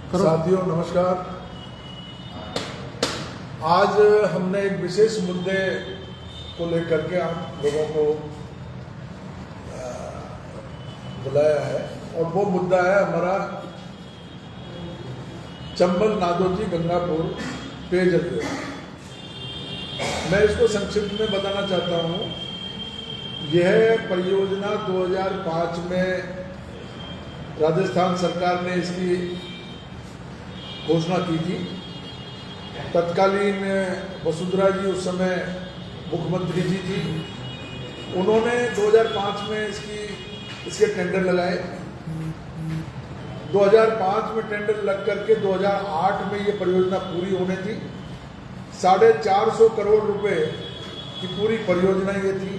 साथियों नमस्कार। आज हमने एक विशेष मुद्दे को लेकर के आप लोगों को बुलाया है और वो मुद्दा है हमारा चंबल नादोजी गंगापुर पेयजल योजना। मैं इसको संक्षिप्त में बताना चाहता हूँ। यह परियोजना 2005 में राजस्थान सरकार ने इसकी घोषणा की थी। तत्कालीन वसुंधरा जी उस समय मुख्यमंत्री जी थी। उन्होंने 2005 में इसके टेंडर लगाए। 2005 में टेंडर लग करके 2008 में ये परियोजना पूरी होने थी। 450 करोड़ रुपए की पूरी परियोजना ये थी।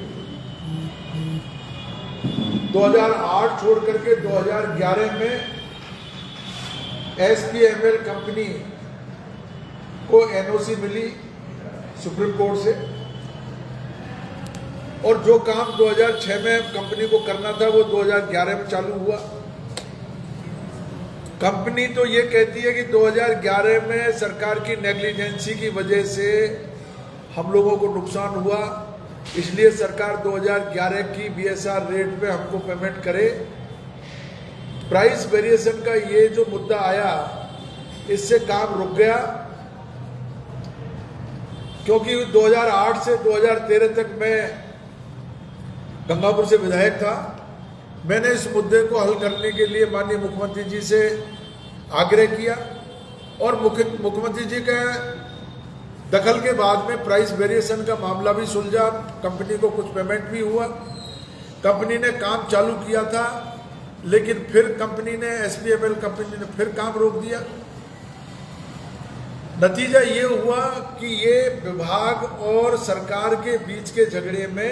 2008 छोड़ करके 2011 में SPML कंपनी को NOC मिली सुप्रीम कोर्ट से, और जो काम 2006 में कंपनी को करना था वो 2011 में चालू हुआ। कंपनी तो ये कहती है कि 2011 में सरकार की नेग्लिजेंसी की वजह से हम लोगों को नुकसान हुआ, इसलिए सरकार 2011 की BSR रेट पे हमको पेमेंट करे। प्राइस वेरिएशन का ये जो मुद्दा आया, इससे काम रुक गया, क्योंकि 2008 से 2013 तक मैं गंगापुर से विधायक था। मैंने इस मुद्दे को हल करने के लिए माननीय मुख्यमंत्री जी से आग्रह किया और मुख्यमंत्री जी के दखल के बाद में प्राइस वेरिएशन का मामला भी सुलझा। कंपनी को कुछ पेमेंट भी हुआ। कंपनी ने काम चालू किया था, लेकिन फिर कंपनी ने SPML कंपनी ने फिर काम रोक दिया। नतीजा ये हुआ कि ये विभाग और सरकार के बीच के झगड़े में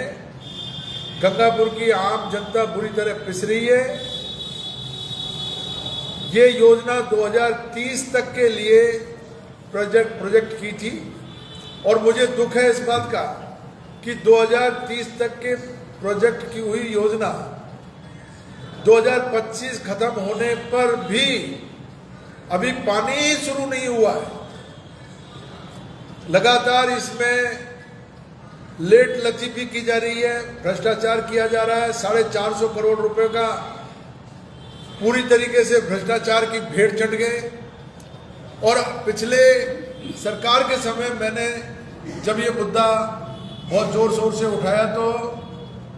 गंगापुर की आम जनता बुरी तरह पिस रही है। ये योजना 2030 तक के लिए प्रोजेक्ट की थी, और मुझे दुख है इस बात का कि 2030 तक के प्रोजेक्ट की हुई योजना 2025 खत्म होने पर भी अभी पानी ही शुरू नहीं हुआ है। लगातार इसमें लेट लतीफी की जा रही है, भ्रष्टाचार किया जा रहा है। 450 करोड़ रुपए का पूरी तरीके से भ्रष्टाचार की भेंट चढ़ गए। और पिछले सरकार के समय मैंने जब ये मुद्दा बहुत जोर शोर से उठाया तो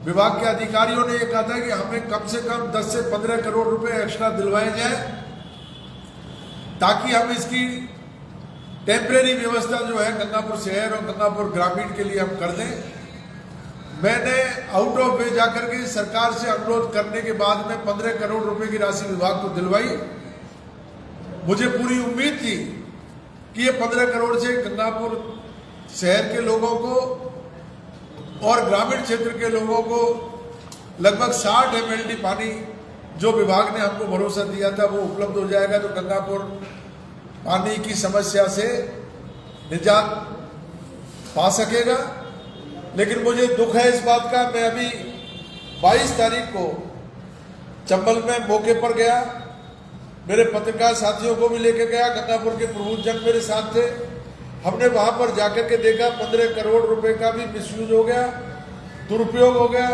विभाग के अधिकारियों ने ये कहा था कि हमें कम से कम 10 से 15 करोड़ रुपए एक्स्ट्रा दिलवाए जाए, ताकि हम इसकी टेम्परेरी व्यवस्था जो है गंगापुर शहर और गंगापुर ग्रामीण के लिए हम कर दें। मैंने आउट ऑफ वे जाकर के सरकार से अनुरोध करने के बाद में 15 करोड़ रुपए की राशि विभाग को दिलवाई। मुझे पूरी उम्मीद थी कि ये 15 करोड़ से गंगापुर शहर के लोगों को और ग्रामीण क्षेत्र के लोगों को लगभग 60 MLD पानी जो विभाग ने हमको भरोसा दिया था वो उपलब्ध हो जाएगा, तो गंगापुर पानी की समस्या से निजात पा सकेगा। लेकिन मुझे दुख है इस बात का। मैं अभी 22 तारीख को चंबल में मौके पर गया, मेरे पत्रकार साथियों को भी लेकर गया, गंगापुर के प्रबुद्ध जन मेरे साथ थे। हमने वहां पर जाकर के देखा 15 करोड़ रुपए का भी मिसयूज हो गया, दुरुपयोग हो गया।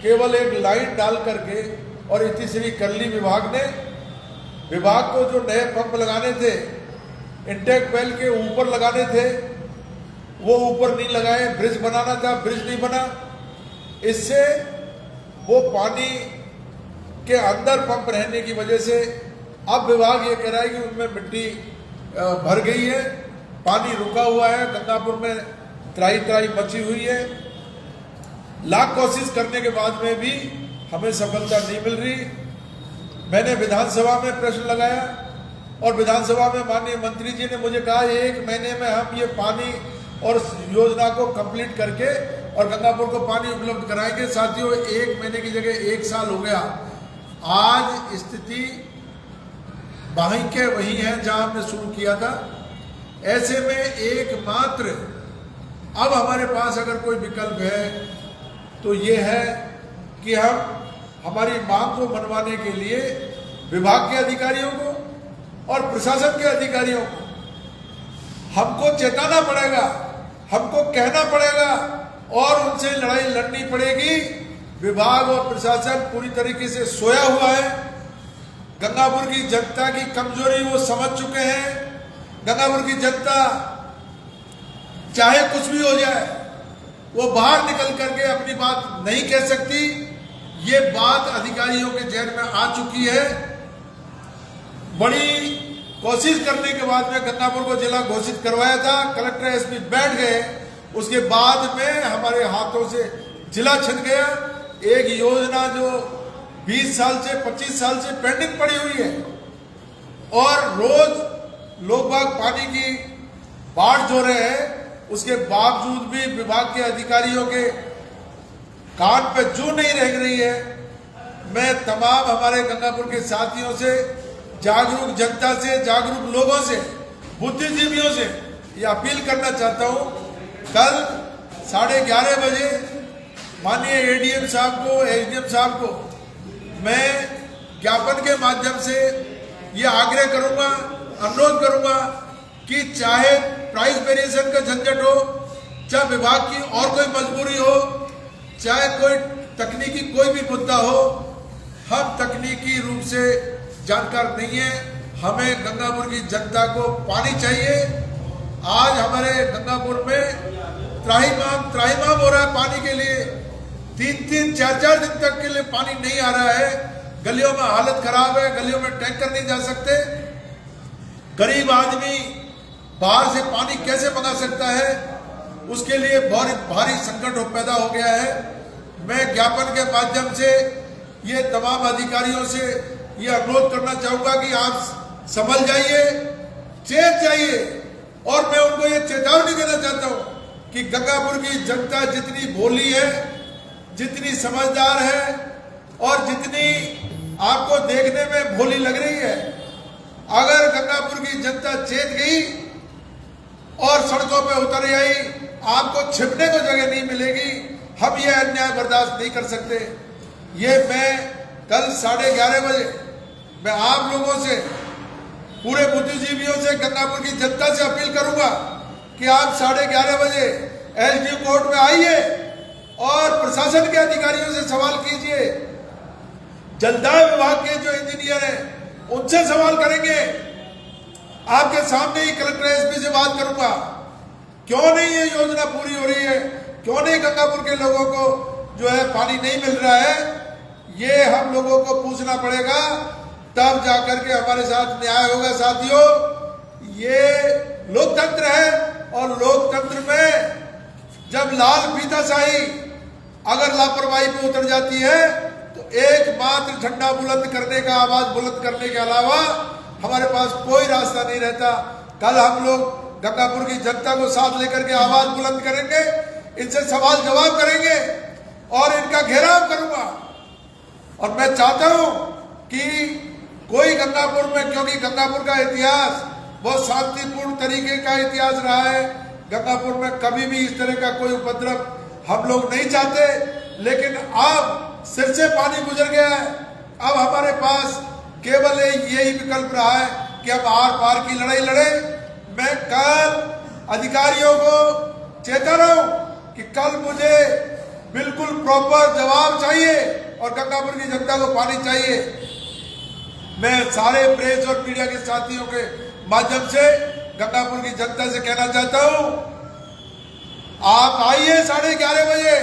केवल एक लाइन डाल करके और इतनी श्री कर ली विभाग ने। विभाग को जो नए पंप लगाने थे, इंटेक वेल के ऊपर लगाने थे, वो ऊपर नहीं लगाए। ब्रिज बनाना था, ब्रिज नहीं बना। इससे वो पानी के अंदर पंप रहने की वजह से अब विभाग ये कह रहा है कि उनमें मिट्टी भर गई है, पानी रुका हुआ है। गंगापुर में त्राही त्राही मची हुई है। लाख कोशिश करने के बाद में भी हमें सफलता नहीं मिल रही। मैंने विधानसभा में प्रश्न लगाया और विधानसभा में माननीय मंत्री जी ने मुझे कहा 1 महीने में हम ये पानी और योजना को कंप्लीट करके और गंगापुर को पानी उपलब्ध कराएंगे। साथियों, 1 महीने की जगह 1 साल हो गया। आज स्थिति वहीं के वहीं है जहां हमने शुरू किया था। ऐसे में एकमात्र अब हमारे पास अगर कोई विकल्प है तो ये है कि हम हमारी मांग को मनवाने के लिए विभाग के अधिकारियों को और प्रशासन के अधिकारियों को हमको चेताना पड़ेगा, हमको कहना पड़ेगा और उनसे लड़ाई लड़नी पड़ेगी। विभाग और प्रशासन पूरी तरीके से सोया हुआ है। गंगापुर की जनता की कमजोरी वो समझ चुके हैं। गंगापुर की जनता चाहे कुछ भी हो जाए, वो बाहर निकल करके अपनी बात नहीं कह सकती। ये बात अधिकारियों के जहन में आ चुकी है। बड़ी कोशिश करने के बाद में गंगापुर को जिला घोषित करवाया था, कलेक्टर एसपी बैठ गए। उसके बाद में हमारे हाथों से जिला छिन गया। एक योजना जो 20 साल से 25 साल से पेंडिंग पड़ी हुई है और रोज लोग बाग पानी की बाढ़ जो रहे हैं, उसके बावजूद भी विभाग के अधिकारियों के कान पे जू नहीं रह रही है। मैं तमाम हमारे गंगापुर के साथियों से, जागरूक जनता से, जागरूक लोगों से, बुद्धिजीवियों से ये अपील करना चाहता हूं। कल 11:30 बजे माननीय एडीएम साहब को, एसडीएम साहब को मैं ज्ञापन के माध्यम से ये आग्रह करूंगा, अनुरोध करूंगा कि चाहे प्राइस वेरिएशन का झंझट हो, चाहे विभाग की और कोई मजबूरी हो, चाहे कोई तकनीकी कोई भी मुद्दा हो, हम तकनीकी रूप से जानकार नहीं है। हमें गंगापुर की जनता को पानी चाहिए। आज हमारे गंगापुर में त्राहिमाम हो रहा है पानी के लिए। 3-3, 4-4 दिन तक के लिए पानी नहीं आ रहा है। गलियों में हालत खराब है, गलियों में टैंकर नहीं जा सकते। गरीब आदमी बाहर से पानी कैसे मंगा सकता है, उसके लिए बहुत भारी संकट पैदा हो गया है। मैं ज्ञापन के माध्यम से ये तमाम अधिकारियों से ये अनुरोध करना चाहूंगा कि आप संभल जाइए, चेत जाइए। और मैं उनको ये चेतावनी देना चाहता हूं कि गंगापुर की जनता जितनी भोली है, जितनी समझदार है और जितनी आपको देखने में भोली लग रही है, अगर गंगापुर की जनता चेत गई और सड़कों पे उतर आई, आपको छिपने को जगह नहीं मिलेगी। हम ये अन्याय बर्दाश्त नहीं कर सकते। ये मैं कल 11:30 बजे मैं आप लोगों से, पूरे बुद्धिजीवियों से, गंगापुर की जनता से अपील करूंगा कि आप 11:30 बजे एसडीएम कोर्ट में आइए और प्रशासन के अधिकारियों से सवाल कीजिए। जलदाय विभाग के जो इंजीनियर हैं उनसे सवाल करेंगे। आपके सामने ही कलेक्टर एसपी से बात करूंगा, क्यों नहीं ये योजना पूरी हो रही है, क्यों नहीं गंगापुर के लोगों को जो है पानी नहीं मिल रहा है। ये हम लोगों को पूछना पड़ेगा, तब जाकर के हमारे साथ न्याय होगा। साथियों, ये लोकतंत्र है और लोकतंत्र में जब लाल फीताशाही अगर लापरवाही पे उतर जाती है तो एकमात्र झंडा बुलंद करने का, आवाज बुलंद करने के अलावा हमारे पास कोई रास्ता नहीं रहता। कल हम लोग गंगापुर की जनता को साथ लेकर के आवाज बुलंद करेंगे, इनसे सवाल जवाब करेंगे और इनका घेराव करूंगा। और मैं चाहता हूं कि कोई गंगापुर में, क्योंकि गंगापुर का इतिहास बहुत शांतिपूर्ण तरीके का इतिहास रहा है, गंगापुर में कभी भी इस तरह का कोई उपद्रव हम लोग नहीं चाहते। लेकिन अब सिर से पानी गुजर गया है। अब हमारे पास केवल यही विकल्प रहा है कि हम आर पार की लड़ाई लड़े। मैं कल अधिकारियों को चेता रहा हूं कि कल मुझे बिल्कुल प्रॉपर जवाब चाहिए और गंगापुर की जनता को पानी चाहिए। मैं सारे प्रेस और मीडिया के साथियों के माध्यम से गंगापुर की जनता से कहना चाहता हूं, आप आइए 11:30 बजे।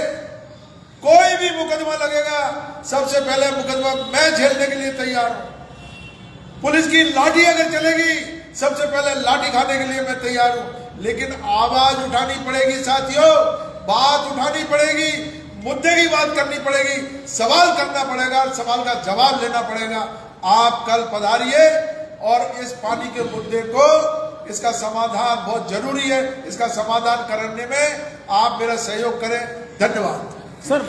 कोई भी मुकदमा लगेगा, सबसे पहले मुकदमा मैं झेलने के लिए तैयार हूं। पुलिस की लाठी अगर चलेगी, सबसे पहले लाठी खाने के लिए मैं तैयार हूं। लेकिन आवाज उठानी पड़ेगी साथियों, बात उठानी पड़ेगी, मुद्दे की बात करनी पड़ेगी, सवाल करना पड़ेगा, सवाल का जवाब लेना पड़ेगा। आप कल पधारिए और इस पानी के मुद्दे को, इसका समाधान बहुत जरूरी है, इसका समाधान करने में आप मेरा सहयोग करें। धन्यवाद। सर,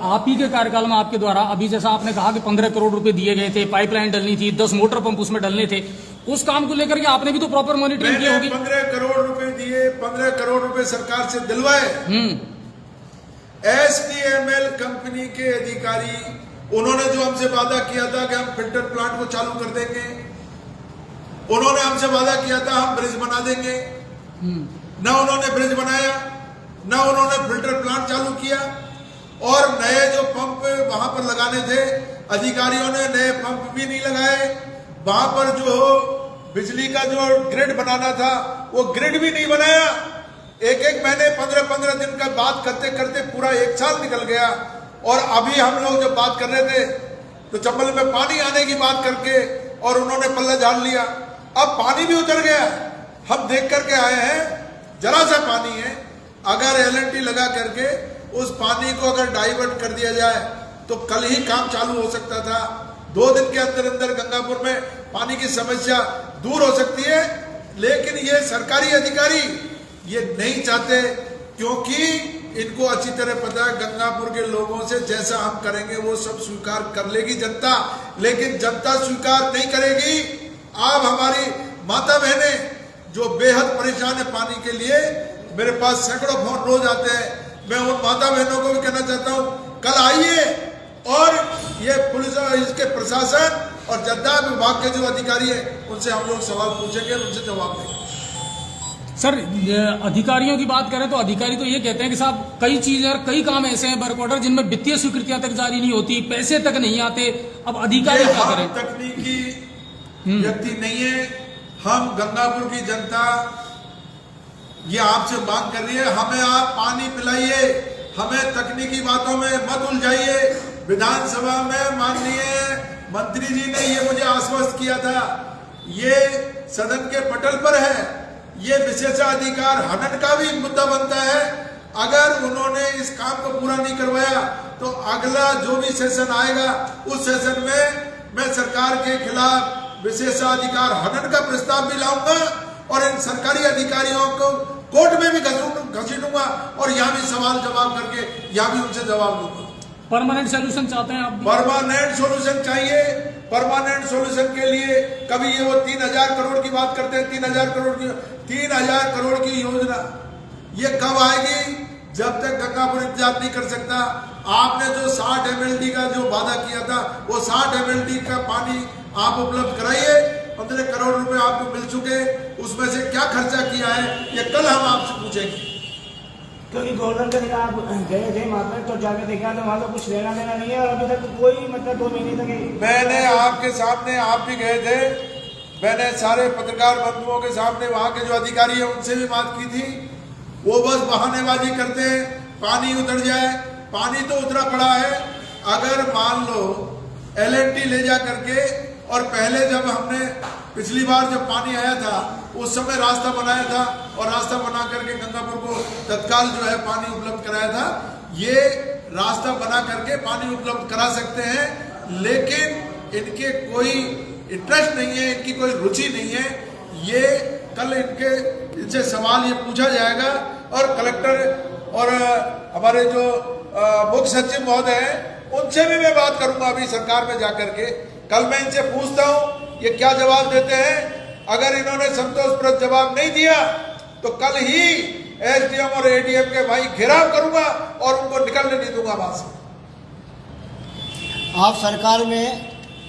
आप ही के कार्यकाल में आपके द्वारा अभी जैसा आपने कहा कि 15 करोड़ रुपए दिए गए थे, पाइपलाइन डलनी थी, 10 मोटर पंप उसमें डलने थे, उस काम को लेकर के आपने भी तो प्रॉपर मॉनिटरिंग की होगी। 15 करोड़ रुपए दिए, 15 करोड़ रुपए सरकार से दिलवाए। STML कंपनी के अधिकारी, उन्होंने जो हमसे वादा किया था कि हम फिल्टर प्लांट को चालू कर देंगे, उन्होंने हमसे वादा किया था हम ब्रिज बना देंगे, न उन्होंने ब्रिज बनाया, न उन्होंने फिल्टर प्लांट चालू किया, और नए जो पंप वहां पर लगाने थे अधिकारियों ने नए पंप भी नहीं लगाए। वहां पर जो बिजली का जो ग्रिड बनाना था वो ग्रिड भी नहीं बनाया। एक एक महीने 15-15 दिन का बात करते करते पूरा 1 साल निकल गया। और अभी हम लोग जब बात कर रहे थे तो चंबल में पानी आने की बात करके और उन्होंने पल्ला झाड़ लिया। अब पानी भी उतर गया। हम देख करके आए हैं, जरा सा पानी है, अगर एलएनटी लगा करके उस पानी को अगर डाइवर्ट कर दिया जाए तो कल ही काम चालू हो सकता था। 2 दिन के अंदर अंदर गंगापुर में पानी की समस्या दूर हो सकती है। लेकिन ये सरकारी अधिकारी ये नहीं चाहते, क्योंकि इनको अच्छी तरह पता है गंगापुर के लोगों से जैसा हम करेंगे वो सब स्वीकार कर लेगी जनता, लेकिन जनता स्वीकार नहीं करेगी। अब हमारी माता बहनें जो बेहद परेशान है पानी के लिए, मेरे पास सैकड़ों फोन रोज आते हैं। मैं उन माता बहनों को भी कहना चाहता हूं, कल आइए और ये पुलिस इसके प्रशासन और जलदाय विभाग के जो अधिकारी हैं उनसे हम लोग सवाल पूछेंगे, उनसे जवाब देंगे। सर, अधिकारियों की बात करें तो अधिकारी तो ये कहते हैं कि साहब कई चीजें और कई काम ऐसे हैं वर्क ऑर्डर जिनमें वित्तीय स्वीकृतियां तक जारी नहीं होती, पैसे तक नहीं आते। अब अधिकारी क्या करें? तकनीकी व्यक्ति नहीं है। हम गंगापुर की जनता ये आपसे मांग कर रही है, हमें आप पानी पिलाइए, हमें तकनीकी बातों में मत उलझाइए। विधानसभा में माननीय मंत्री जी ने ये मुझे आश्वस्त किया था, ये सदन के पटल पर है, ये विशेषाधिकार हनन का भी मुद्दा बनता है। अगर उन्होंने इस काम को पूरा नहीं करवाया तो अगला जो भी सेशन आएगा उस सेशन में मैं सरकार के खिलाफ विशेषाधिकार हनन का प्रस्ताव भी लाऊंगा और इन सरकारी अधिकारियों को कोर्ट में भी घसीटूंगा और यहाँ भी सवाल जवाब करके यहाँ भी उनसे जवाब लूंगा। परमानेंट सोल्यूशन चाहते हैं आप? परमानेंट सोल्यूशन चाहिए। परमानेंट सोल्यूशन के लिए कभी ये वो 3000 करोड़ की बात करते हैं, 3000 करोड़ की योजना ये कब आएगी? जब तक गंगापुर इंतजार नहीं कर सकता। आपने जो 60 MLD का जो वादा किया था वो 60 MLD का पानी आप उपलब्ध कराइए। 15 करोड़ रुपए आपको मिल चुके, उसमें से क्या खर्चा किया है ये कल हम आपसे पूछेंगे। क्योंकि गोल्डन का आप गए थे वहां पर तो जाके देखा तो वहां तो कुछ लेना देना नहीं है और अभी तक कोई मतलब 2 महीने तक। मैंने आपके सामने, आप भी गए थे, मैंने सारे पत्रकार बंधुओं के सामने वहां के जो अधिकारी हैं उनसे भी बात की थी। वो बस बहानेबाजी करते हैं, पानी उतर जाए। पानी तो उतरा पड़ा है। अगर मान लो एलएनटी ले जा करके, और पहले जब हमने पिछली बार जब पानी आया था उस समय रास्ता बनाया था और रास्ता बना करके गंगापुर को तत्काल जो है पानी उपलब्ध कराया था। ये रास्ता बना करके पानी उपलब्ध करा सकते हैं, लेकिन इनके कोई इंटरेस्ट नहीं है, इनकी कोई रुचि नहीं है। ये कल इनसे सवाल ये पूछा जाएगा और कलेक्टर और हमारे जो मुख्य सचिव महोदय हैं उनसे भी मैं बात करूंगा अभी सरकार में जाकर के। कल मैं इनसे पूछता हूं ये क्या जवाब देते हैं। अगर इन्होंने संतोषप्रद जवाब नहीं दिया तो कल ही एसडीएम और एडीएम के भाई घेराव करूंगा और उनको निकलने नहीं दूंगा वहां से। आप सरकार में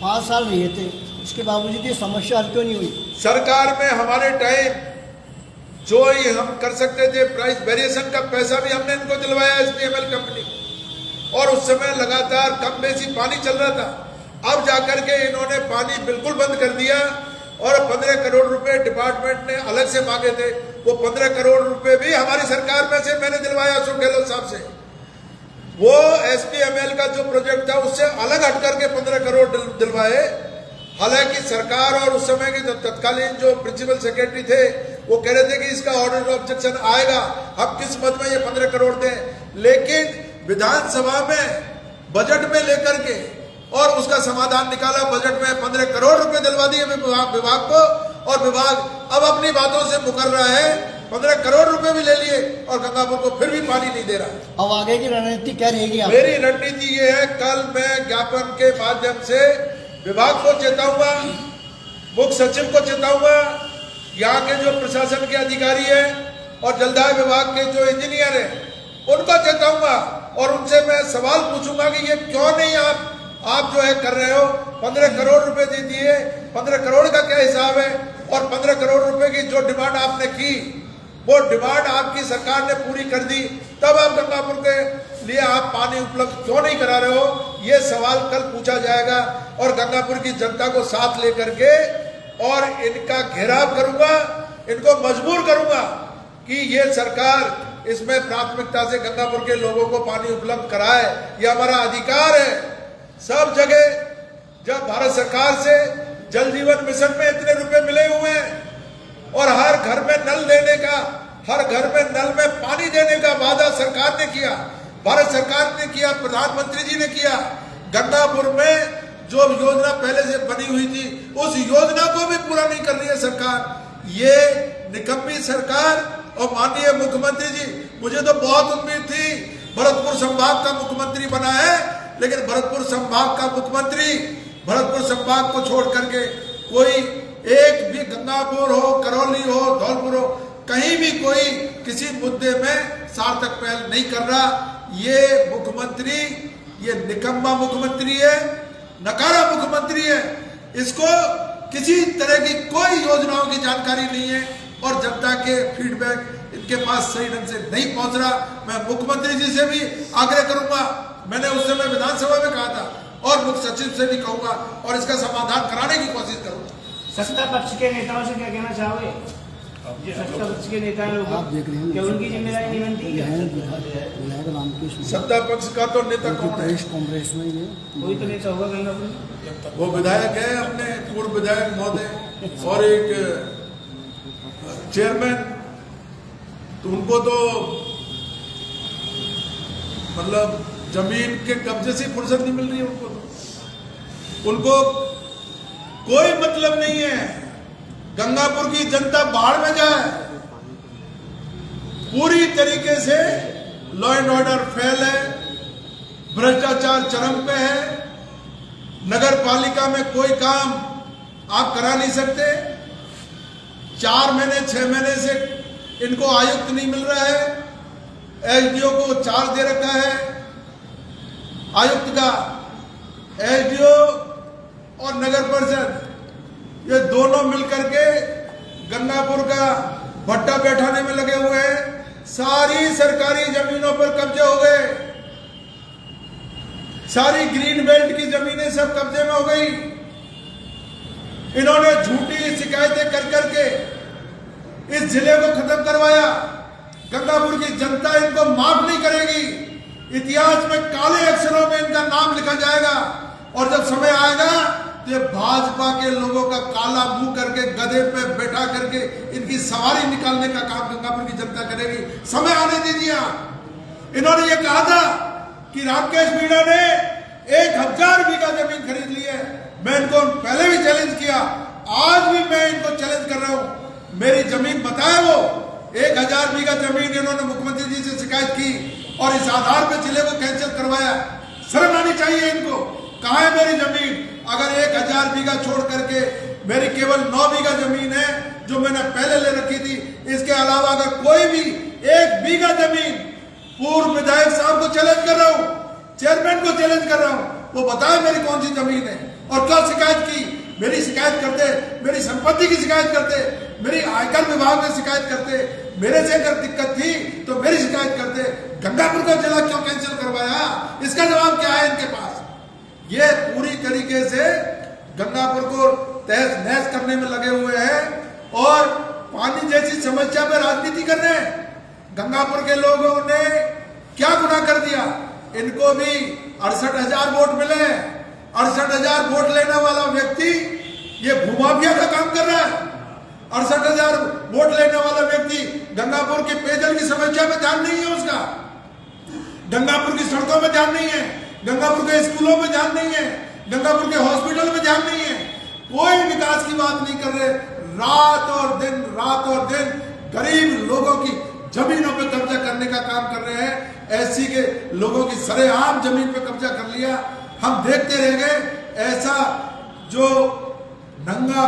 5 साल रहे थे, इसके बावजूद ये समस्या हल क्यों नहीं हुई? सरकार में हमारे टाइम जो ही हम कर सकते थे, प्राइस वेरिएशन का पैसा भी हमने इनको दिलवाया एसपीएमएल कंपनी, और उस समय लगातार कम बेसी पानी चल रहा था। अब जाकर के इन्होंने पानी बिल्कुल बंद कर दिया और 15 करोड़ रुपए डिपार्टमेंट ने अलग से मांगे थे। वो 15 करोड़ रुपए भी हमारी सरकार में से मैंने दिलवाया अशोक गहलोत साहब से। वो एसपीएमएल का जो प्रोजेक्ट था उससे अलग हट करके 15 करोड़ दिलवाए। हालांकि सरकार और उस समय के जो तत्कालीन जो प्रिंसिपल सेक्रेटरी थे वो कह रहे थे कि इसका ऑर्डर ऑफ ऑब्जेक्शन आएगा, हम किस मत में ये 15 करोड़ दें। लेकिन विधानसभा में बजट में लेकर के और उसका समाधान निकाला, बजट में 15 करोड़ रुपए दिलवा दिए विभाग को, और विभाग अब अपनी बातों से मुकर रहा है। 15 करोड़ रुपए भी ले लिए और गंगापुर को फिर भी पानी नहीं दे रहा। अब आगे की रणनीति क्या रहेगी? मेरी रणनीति ये है, कल मैं ज्ञापन के माध्यम से विभाग को चेताऊंगा, मुख्य सचिव को चेताऊंगा, यहाँ के जो प्रशासन के अधिकारी हैं और जलदाय विभाग के जो इंजीनियर हैं उनको चेताऊंगा और उनसे मैं सवाल पूछूंगा कि ये क्यों नहीं आप जो है कर रहे हो। 15 करोड़ रुपए दे दिए, 15 करोड़ का क्या हिसाब है और 15 करोड़ रुपए की जो डिमांड आपने की, वो डिमांड आपकी सरकार ने पूरी कर दी, तब आप गंगापुर के लिए आप पानी उपलब्ध क्यों नहीं करा रहे हो, ये सवाल कल पूछा जाएगा। और गंगापुर की जनता को साथ लेकर के और इनका घेराव करूंगा, इनको मजबूर करूंगा कि ये सरकार इसमें प्राथमिकता से गंगापुर के लोगों को पानी उपलब्ध कराए। ये हमारा अधिकार है। सब जगह जब भारत सरकार से जल जीवन मिशन में इतने रुपए मिले हुए हैं और हर घर में नल देने का, हर घर में नल में पानी देने का वादा सरकार ने किया, भारत सरकार ने किया, प्रधानमंत्री जी ने किया। गंगापुर में जो योजना पहले से बनी हुई थी, उस योजना को भी पूरा नहीं कर रही है सरकार। ये निकम्मी सरकार। और माननीय मुख्यमंत्री जी, मुझे तो बहुत उम्मीद थी, भरतपुर संभाग का मुख्यमंत्री बना है, लेकिन भरतपुर संभाग का मुख्यमंत्री भरतपुर संभाग को छोड़ करके कोई एक भी गंगापुर हो, करौली हो, धौलपुर हो, कहीं भी कोई किसी मुद्दे में सार्थक पहल नहीं कर रहा। ये मुख्यमंत्री, ये निकम्मा मुख्यमंत्री है, नकारा मुख्यमंत्री है। इसको किसी तरह की कोई योजनाओं की जानकारी नहीं है और जनता के फीडबैक इनके पास सही ढंग से नहीं पहुंच रहा। मैं मुख्यमंत्री जी से भी आग्रह करूंगा, मैंने उस समय विधानसभा में कहा था और मुख्य सचिव से भी कहूंगा और इसका समाधान कराने की कोशिश करूंगा। सत्ता पक्ष के नेताओं से क्या कहना चाहोगे? जो सत्ता पक्ष के नेता लोग क्या उनकी जिम्मेदारी नहीं बनती क्या? सत्ता पक्ष का तो नेता कौन है? कांग्रेस में ये कोई तो नेता होगा गंगापुर। वो विधायक है, अपने पूर्व विधायक महोदय और एक चेयरमैन। तो उनको तो मतलब जमीन के कब्जे से फुर्सत नहीं मिल रही है उनको कोई मतलब नहीं है। गंगापुर की जनता बाढ़ में जाए, पूरी तरीके से लॉ एंड ऑर्डर फेल है, भ्रष्टाचार चरम पे है, नगर पालिका में कोई काम आप करा नहीं सकते। 4 महीने 6 महीने से इनको आयुक्त नहीं मिल रहा है, एसडीओ को चार्ज दे रखा है आयुक्त का। एसडीओ और नगर परिषद ये दोनों मिलकर के गंगापुर का भट्टा बैठाने में लगे हुए हैं। सारी सरकारी जमीनों पर कब्जे हो गए, सारी ग्रीन बेल्ट की जमीनें सब कब्जे में हो गई। इन्होंने झूठी शिकायतें कर करके इस जिले को खत्म करवाया। गंगापुर की जनता इनको माफ नहीं करेगी। इतिहास में काले अक्षरों में इनका नाम लिखा जाएगा और जब समय आएगा तो ये भाजपा के लोगों का काला मुंह करके गधे पे बैठा करके इनकी सवारी निकालने का काम गंगापुर की जनता करेगी। समय आने दीजिए आप। इन्होंने ये कहा था कि रामकेश मीणा ने 1000 बीघा जमीन खरीद ली है। मैं इनको पहले भी चैलेंज किया, आज भी मैं इनको चैलेंज कर रहा हूं, मेरी जमीन बताए। वो 1000 बीघा जमीन इन्होंने मुख्यमंत्री जी से शिकायत की और इस आधार पर जिले को कैंसिल करवाया। शर्म आनी चाहिए इनको। कहां है मेरी जमीन? अगर 1000 बीघा छोड़ करके मेरी केवल 9 बीघा जमीन है जो मैंने पहले ले रखी थी, इसके अलावा अगर कोई भी 1 बीघा जमीन, पूर्व विधायक साहब को चैलेंज कर रहा हूं, चेयरमैन को चैलेंज कर रहा हूं, वो बताए मेरी कौन सी जमीन है और क्या शिकायत की। मेरी शिकायत करते, मेरी संपत्ति की शिकायत करते, मेरी आयकर विभाग में शिकायत करते, मेरे से अगर दिक्कत थी तो मेरी शिकायत करते। गंगापुर का जिला क्यों कैंसिल करवाया? इसका जवाब क्या है इनके पास? ये पूरी तरीके से गंगापुर को तहस नहस करने में लगे हुए हैं और पानी जैसी समस्या में राजनीति कर रहे हैं। गंगापुर के लोगों ने क्या गुनाह कर दिया? इनको भी 68,000 वोट मिले। 68,000 वोट लेने वाला व्यक्ति ये भूमाफिया का काम कर रहा है। 68,000 वोट लेने वाला व्यक्ति गंगापुर के पेयजल की समस्या में ध्यान नहीं है उसका, गंगापुर की सड़कों में ध्यान नहीं है, गंगापुर के स्कूलों में ध्यान नहीं है, गंगापुर के हॉस्पिटल में ध्यान नहीं है। कोई विकास की बात नहीं कर रहे। रात और दिन गरीब लोगों की जमीनों पे कब्जा करने का काम कर रहे हैं। एससी के लोगों की सरेआम जमीन पे कब्जा कर लिया। हम देखते रह गए। ऐसा जो नंगा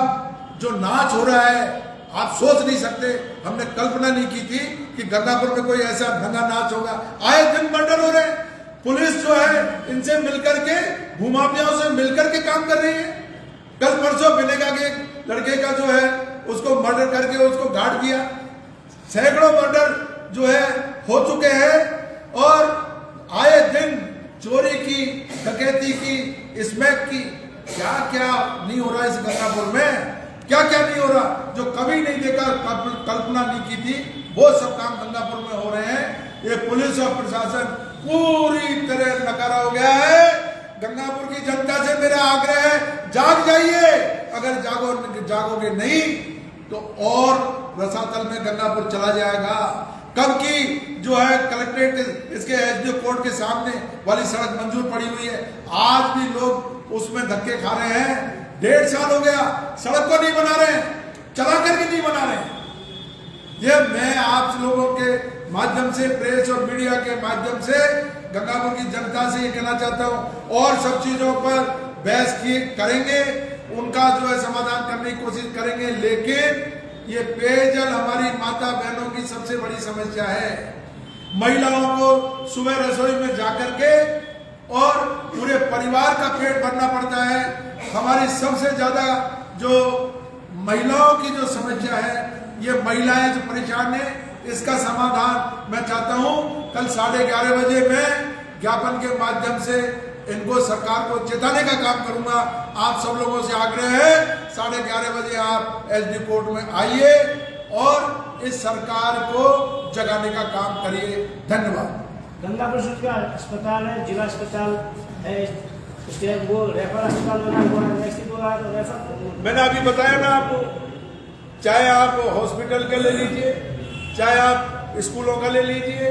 जो नाच हो रहा है आप सोच नहीं सकते। हमने कल्पना नहीं की थी कि गंगापुर में कोई ऐसा नंगा नाच होगा। आए दिन मर्डर हो रहे हैं। पुलिस जो है इनसे मिलकर के, भूमाफियाओं से मिलकर के काम कर रही है। कल परसों बिनेगा के एक लड़के का जो है उसको मर्डर करके उसको गाड़ दिया। सैकड़ों मर्डर जो है हो चुके हैं और आए दिन चोरी की, डकैती की, स्मैक की, क्या क्या नहीं हो रहा इस गंगापुर में, क्या क्या नहीं हो रहा जो कभी नहीं देखा, कल्पना नहीं की थी, वो सब काम गंगापुर में हो रहे हैं। ये पुलिस और प्रशासन पूरी तरह नकारा हो गया है। गंगापुर की जनता से मेरा आग्रह है, जाग जाइए। अगर जागोगे नहीं तो और रसातल में गंगापुर चला जाएगा। कब की जो है कलेक्ट्रेट इसके एसडीओ कोर्ट के सामने वाली सड़क मंजूर पड़ी हुई है, आज भी लोग उसमें धक्के खा रहे हैं। 1.5 साल हो गया, सड़क को नहीं बना रहे, चला करके नहीं बना रहे। ये मैं आप लोगों के माध्यम से, प्रेस और मीडिया के माध्यम से गंगापुर की जनता से ये कहना चाहता हूं, और सब चीजों पर बहस करेंगे, उनका जो है समाधान करने की कोशिश करेंगे, लेकिन ये पेयजल हमारी माता बहनों की सबसे बड़ी समस्या है। महिलाओं को सुबह रसोई में जाकर के और पूरे परिवार का पेट भरना पड़ता है। हमारी सबसे ज्यादा जो महिलाओं की जो समस्या है, ये महिलाएं जो परेशान है, इसका समाधान मैं चाहता हूं। कल 11:30 बजे मैं ज्ञापन के माध्यम से इनको, सरकार को चेताने का काम करूंगा। आप सब लोगों से आग्रह है, 11:30 बजे आप एसडी कोर्ट में आइए और इस सरकार को जगाने का काम करिए। धन्यवाद। गंगापुर का अस्पताल है, जिला अस्पताल है, वो रेफर अस्पताल मैंने अभी बताया ना आपको, चाहे आप हॉस्पिटल का ले लीजिए, चाहे आप स्कूलों का ले लीजिए,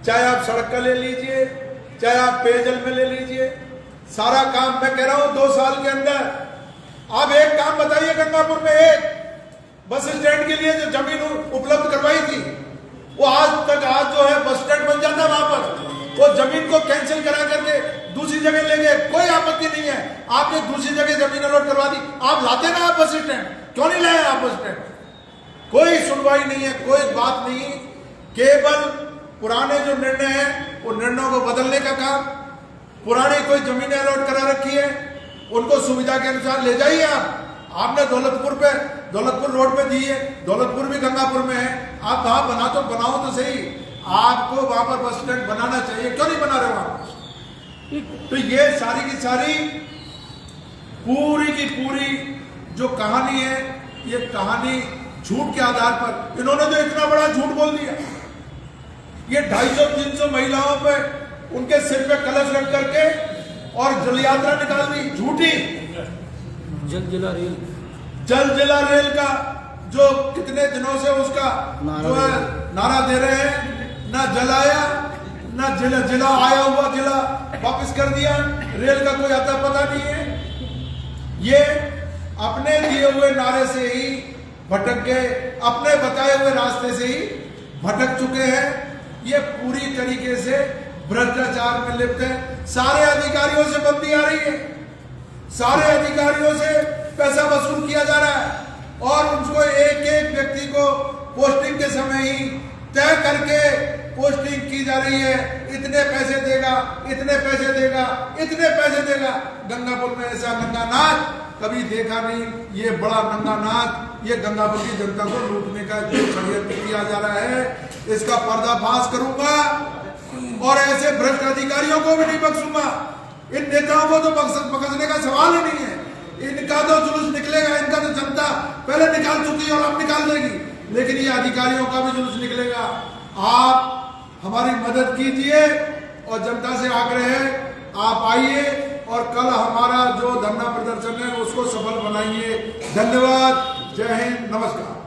चाहे आप सड़क का ले लीजिए, चाहे आप पेयजल में ले लीजिए, सारा काम मैं कह रहा हूं 2 साल के अंदर। आप एक काम बताइए, गंगापुर में एक बस स्टैंड के लिए जो जमीन उपलब्ध करवाई थी, वो आज तक जो है बस स्टैंड बन जाता वापस, वो जमीन को कैंसिल करा करके दूसरी जगह ले गए। कोई आपत्ति नहीं है, आपने दूसरी जगह जमीन अलॉट करवा दी, आप लाते ना आप बस स्टैंड, क्यों नहीं लाए आप बस स्टैंड? कोई सुनवाई नहीं है, कोई बात नहीं, केवल पुराने जो निर्णय है वो निर्णयों को बदलने का काम। पुरानी कोई जमीनें अलॉट करा रखी है, उनको सुविधा के अनुसार ले जाइए। आपने दौलतपुर रोड पे दी है, दौलतपुर भी गंगापुर में है, आप वहां बनाओ तो सही। आपको वहां पर बस स्टैंड बनाना चाहिए, क्यों नहीं बना रहे वहां? तो ये सारी की सारी पूरी की पूरी जो कहानी है, ये कहानी झूठ के आधार पर, इन्होंने तो इतना बड़ा झूठ बोल दिया। ये 250-300 महिलाओं पे उनके सिर पे कलश रख करके और जल यात्रा निकाल दी, झूठी। जल जिला रेल का जो कितने दिनों से उसका जो है नारा दे रहे हैं, ना जल आया, ना जिला आया हुआ जिला वापस कर दिया, रेल का कोई आता पता नहीं है। ये अपने दिए हुए नारे से ही भटक गए, अपने बताए हुए रास्ते से ही भटक चुके हैं। ये पूरी तरीके से भ्रष्टाचार में लिप्त है। सारे अधिकारियों से बंदी आ रही है, सारे अधिकारियों से पैसा वसूल किया जा रहा है और उनको एक एक व्यक्ति को पोस्टिंग के समय ही तय करके पोस्टिंग की जा रही है। इतने पैसे देगा, इतने पैसे देगा, इतने पैसे देगा। गंगापुर में ऐसा नंगा नाच कभी देखा नहीं। ये बड़ा नंगा नाच, ये गंगापुर की जनता को लूटने का जो षड्यंत्र किया जा रहा है, इसका पर्दाफाश करूंगा और ऐसे भ्रष्ट अधिकारियों को भी नहीं बख्शूंगा। इन नेताओं को तो बख्शने का सवाल ही नहीं है। इनका तो जुलूस निकलेगा, इनका तो जनता पहले निकाल चुकी है और अब निकाल देगी, लेकिन ये अधिकारियों का भी जुलूस निकलेगा। आप हमारी मदद कीजिए और जनता से आग्रह है, आप आइए और कल हमारा जो धरना प्रदर्शन है उसको सफल बनाइए। धन्यवाद, जय हिंद, नमस्कार।